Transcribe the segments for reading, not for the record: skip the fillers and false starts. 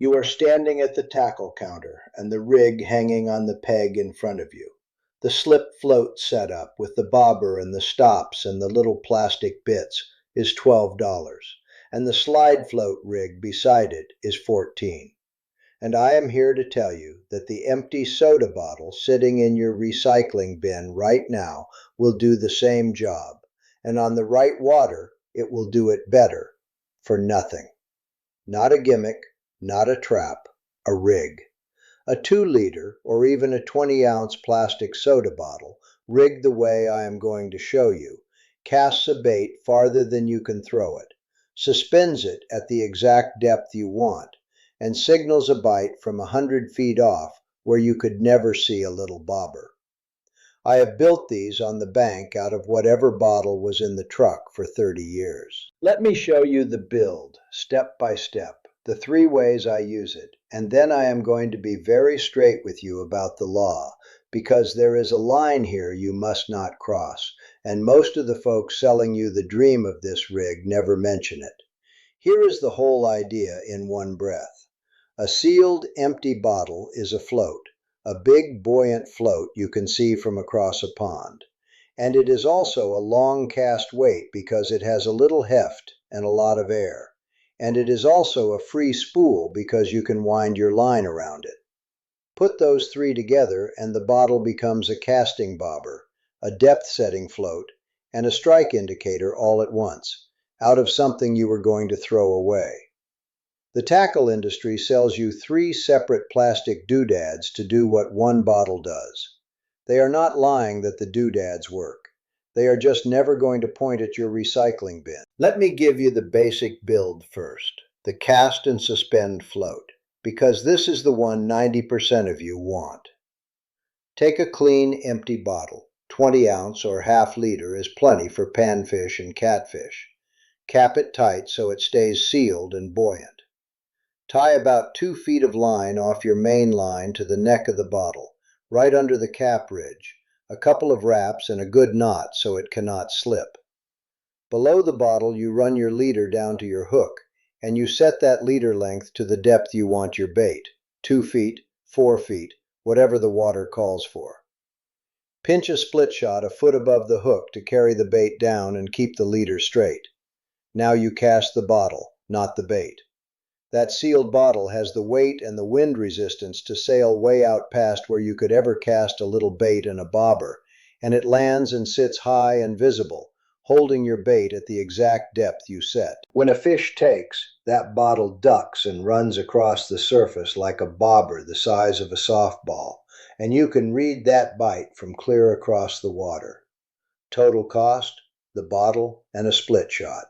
You are standing at the tackle counter and the rig hanging on the peg in front of you. The slip float setup with the bobber and the stops and the little plastic bits is $12, and the slide float rig beside it is $14. And I am here to tell you that the empty soda bottle sitting in your recycling bin right now will do the same job, and on the right water it will do it better for nothing. Not a gimmick, not a trap, a rig. A 2-liter or even a 20-ounce plastic soda bottle, rigged the way I am going to show you, casts a bait farther than you can throw it, suspends it at the exact depth you want, and signals a bite from 100 feet off where you could never see a little bobber. I have built these on the bank out of whatever bottle was in the truck for 30 years. Let me show you the build, step by step, the 3 ways I use it, and then I am going to be very straight with you about the law, because there is a line here you must not cross, and most of the folks selling you the dream of this rig never mention it. Here is the whole idea in one breath. A sealed, empty bottle is a float, a big, buoyant float you can see from across a pond. And it is also a long cast weight because it has a little heft and a lot of air. And it is also a free spool because you can wind your line around it. Put those 3 together and the bottle becomes a casting bobber, a depth-setting float, and a strike indicator all at once, out of something you were going to throw away. The tackle industry sells you 3 separate plastic doodads to do what one bottle does. They are not lying that the doodads work. They are just never going to point at your recycling bin. Let me give you the basic build first, the cast and suspend float, because this is the one 90% of you want. Take a clean, empty bottle. 20-ounce or half-liter is plenty for panfish and catfish. Cap it tight so it stays sealed and buoyant. Tie about 2 feet of line off your main line to the neck of the bottle, right under the cap ridge, a couple of wraps and a good knot so it cannot slip. Below the bottle you run your leader down to your hook, and you set that leader length to the depth you want your bait, 2 feet, 4 feet, whatever the water calls for. Pinch a split shot a foot above the hook to carry the bait down and keep the leader straight. Now you cast the bottle, not the bait. That sealed bottle has the weight and the wind resistance to sail way out past where you could ever cast a little bait and a bobber, and it lands and sits high and visible, holding your bait at the exact depth you set. When a fish takes, that bottle ducks and runs across the surface like a bobber the size of a softball, and you can read that bite from clear across the water. Total cost, the bottle and a split shot.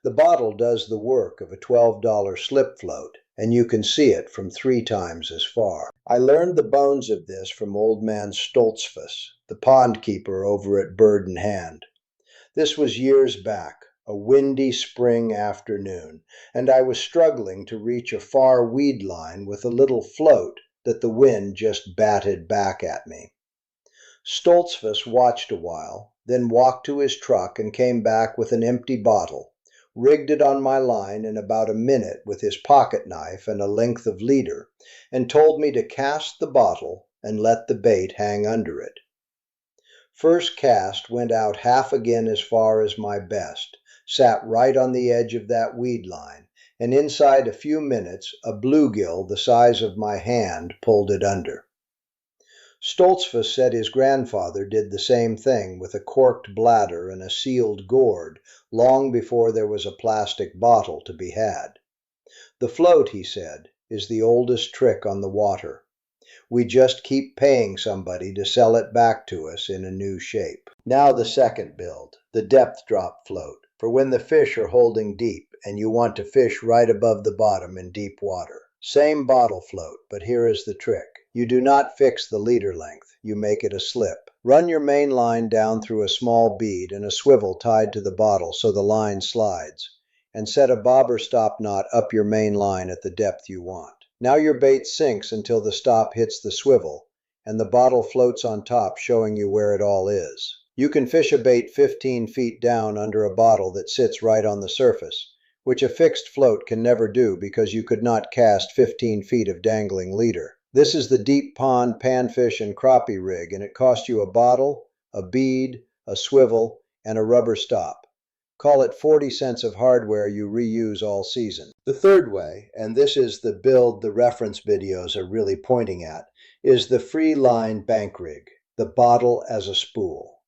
The bottle does the work of a $12 slip float, and you can see it from 3 times as far. I learned the bones of this from old man Stoltzfus, the pond keeper over at Bird in Hand. This was years back, a windy spring afternoon, and I was struggling to reach a far weed line with a little float that the wind just batted back at me. Stoltzfus watched a while, then walked to his truck and came back with an empty bottle, rigged it on my line in about a minute with his pocket knife and a length of leader, and told me to cast the bottle and let the bait hang under it. First cast went out half again as far as my best, sat right on the edge of that weed line, and inside a few minutes a bluegill the size of my hand pulled it under. Stoltzfus said his grandfather did the same thing with a corked bladder and a sealed gourd long before there was a plastic bottle to be had. The float, he said, is the oldest trick on the water. We just keep paying somebody to sell it back to us in a new shape. Now the second build, the depth drop float, for when the fish are holding deep and you want to fish right above the bottom in deep water. Same bottle float, but here is the trick. You do not fix the leader length, you make it a slip. Run your main line down through a small bead and a swivel tied to the bottle so the line slides, and set a bobber stop knot up your main line at the depth you want. Now your bait sinks until the stop hits the swivel, and the bottle floats on top showing you where it all is. You can fish a bait 15 feet down under a bottle that sits right on the surface, which a fixed float can never do because you could not cast 15 feet of dangling leader. This is the deep pond panfish and crappie rig, and it cost you a bottle, a bead, a swivel, and a rubber stop. Call it 40 cents of hardware you reuse all season. The third way, and this is the build the reference videos are really pointing at, is the free line bank rig, the bottle as a spool.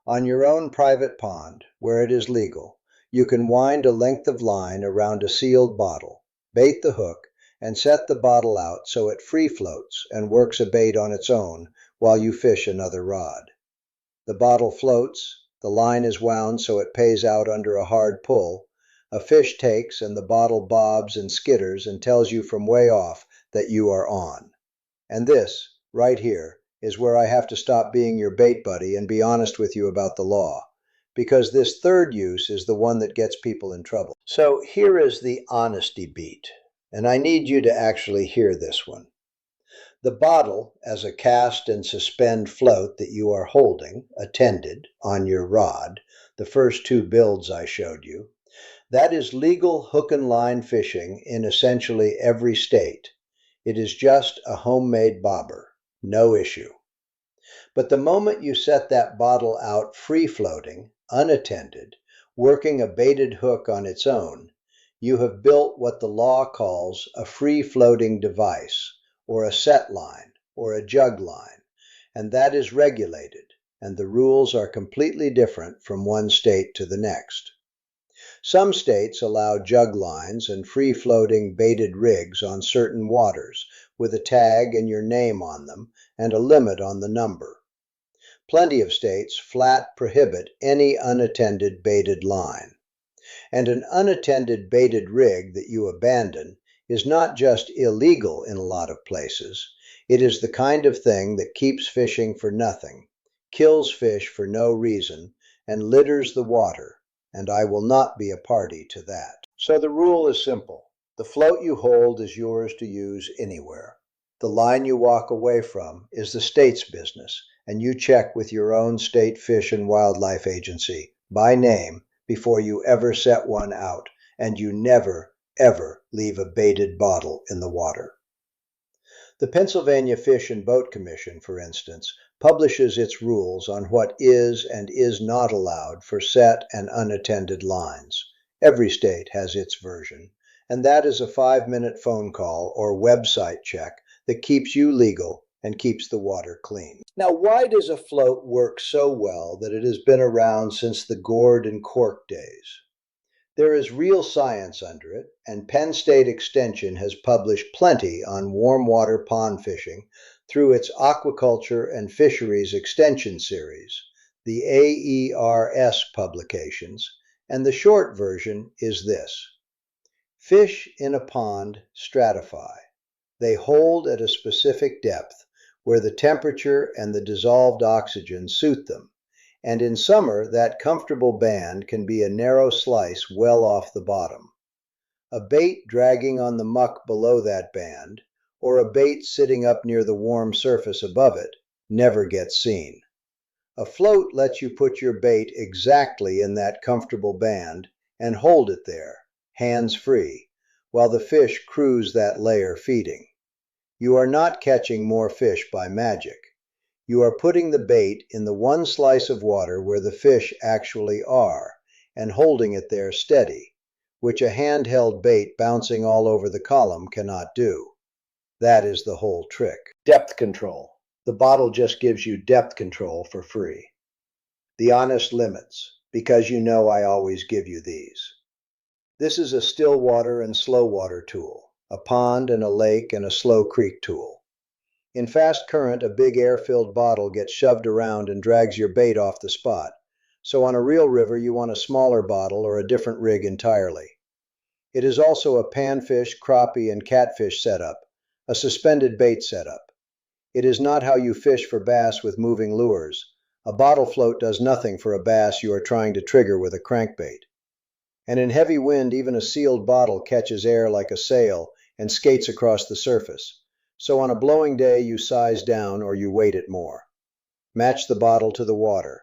On your own private pond, where it is legal, you can wind a length of line around a sealed bottle, bait the hook, and set the bottle out so it free floats and works a bait on its own while you fish another rod. The bottle floats, the line is wound so it pays out under a hard pull, a fish takes and the bottle bobs and skitters and tells you from way off that you are on. And this, right here, is where I have to stop being your bait buddy and be honest with you about the law, because this third use is the one that gets people in trouble. So here is the honesty beat, and I need you to actually hear this one. The bottle as a cast and suspend float that you are holding, attended, on your rod, the first two builds I showed you, that is legal hook and line fishing in essentially every state. It is just a homemade bobber, no issue. But the moment you set that bottle out free-floating, unattended, working a baited hook on its own, you have built what the law calls a free-floating device, or a set line, or a jug line, and that is regulated, and the rules are completely different from one state to the next. Some states allow jug lines and free-floating baited rigs on certain waters with a tag and your name on them and a limit on the number. Plenty of states flat prohibit any unattended baited line. And an unattended baited rig that you abandon is not just illegal in a lot of places. It is the kind of thing that keeps fishing for nothing, kills fish for no reason, and litters the water, and I will not be a party to that. So the rule is simple. The float you hold is yours to use anywhere. The line you walk away from is the state's business, and you check with your own state fish and wildlife agency by name before you ever set one out, and you never, ever leave a baited bottle in the water. The Pennsylvania Fish and Boat Commission, for instance, publishes its rules on what is and is not allowed for set and unattended lines. Every state has its version, and that is a 5-minute phone call or website check that keeps you legal and keeps the water clean. Now, why does a float work so well that it has been around since the gourd and cork days? There is real science under it, and Penn State Extension has published plenty on warm water pond fishing through its Aquaculture and Fisheries Extension Series, the AERS publications, and the short version is this. Fish in a pond stratify. They hold at a specific depth where the temperature and the dissolved oxygen suit them, and in summer that comfortable band can be a narrow slice well off the bottom. A bait dragging on the muck below that band, or a bait sitting up near the warm surface above it, never gets seen. A float lets you put your bait exactly in that comfortable band and hold it there, hands-free, while the fish cruise that layer feeding. You are not catching more fish by magic. You are putting the bait in the one slice of water where the fish actually are, and holding it there steady, which a handheld bait bouncing all over the column cannot do. That is the whole trick. Depth control. The bottle just gives you depth control for free. The honest limits, because you know I always give you these. This is a still water and slow water tool, a pond and a lake and a slow creek tool. In fast current, a big air-filled bottle gets shoved around and drags your bait off the spot. So on a real river, you want a smaller bottle or a different rig entirely. It is also a panfish, crappie, and catfish setup, a suspended bait setup. It is not how you fish for bass with moving lures. A bottle float does nothing for a bass you are trying to trigger with a crankbait. And in heavy wind, even a sealed bottle catches air like a sail and skates across the surface. So on a blowing day, you size down or you weight it more. Match the bottle to the water.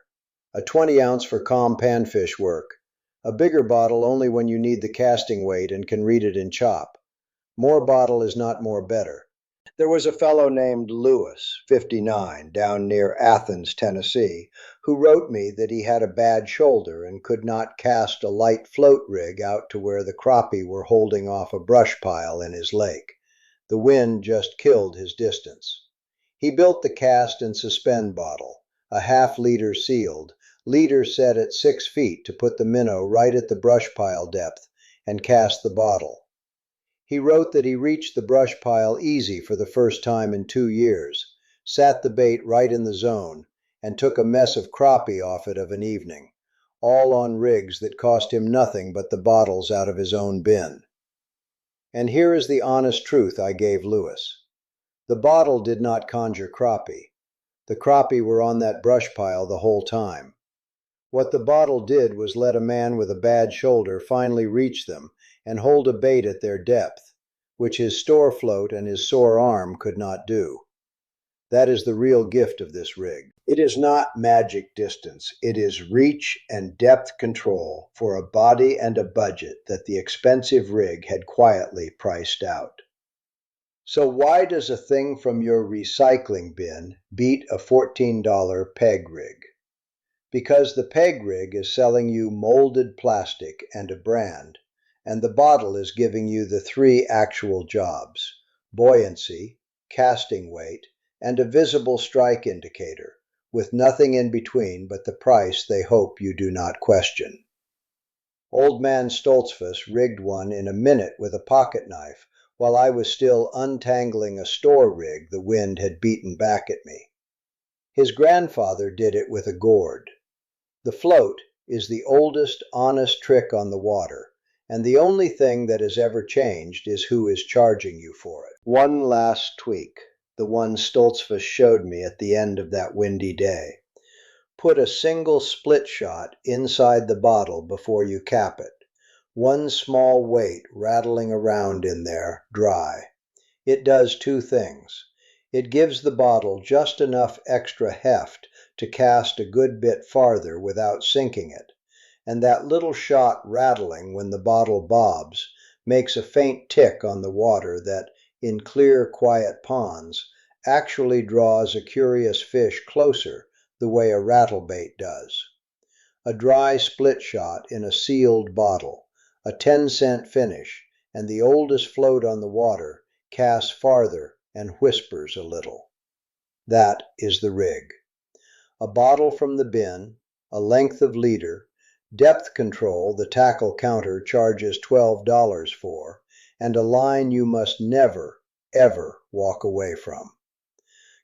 A 20-ounce for calm panfish work. A bigger bottle only when you need the casting weight and can read it in chop. More bottle is not more better. There was a fellow named Lewis, 59, down near Athens, Tennessee, who wrote me that he had a bad shoulder and could not cast a light float rig out to where the crappie were holding off a brush pile in his lake. The wind just killed his distance. He built the cast-and-suspend bottle, a half-liter sealed, leader set at 6 feet to put the minnow right at the brush pile depth, and cast the bottle. He wrote that he reached the brush pile easy for the first time in 2 years, sat the bait right in the zone, and took a mess of crappie off it of an evening, all on rigs that cost him nothing but the bottles out of his own bin. And here is the honest truth I gave Lewis. The bottle did not conjure crappie. The crappie were on that brush pile the whole time. What the bottle did was let a man with a bad shoulder finally reach them and hold a bait at their depth, which his store float and his sore arm could not do. That is the real gift of this rig. It is not magic distance. It is reach and depth control for a body and a budget that the expensive rig had quietly priced out. So why does a thing from your recycling bin beat a $14 peg rig? Because the peg rig is selling you molded plastic and a brand, and the bottle is giving you the 3 actual jobs: buoyancy, casting weight, and a visible strike indicator, with nothing in between but the price they hope you do not question. Old man Stoltzfus rigged one in a minute with a pocket knife, while I was still untangling a store rig the wind had beaten back at me. His grandfather did it with a gourd. The float is the oldest honest trick on the water, and the only thing that has ever changed is who is charging you for it. One last tweak, the one Stoltzfus showed me at the end of that windy day. Put a single split shot inside the bottle before you cap it. One small weight rattling around in there, dry. It does 2 things. It gives the bottle just enough extra heft to cast a good bit farther without sinking it, and that little shot rattling when the bottle bobs makes a faint tick on the water that, in clear, quiet ponds, actually draws a curious fish closer the way a rattlebait does. A dry split shot in a sealed bottle, a 10-cent finish, and the oldest float on the water casts farther and whispers a little. That is the rig. A bottle from the bin, a length of leader, depth control the tackle counter charges $12 for, and a line you must never, ever walk away from.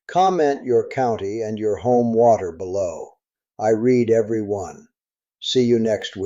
Comment your county and your home water below. I read every one. See you next week.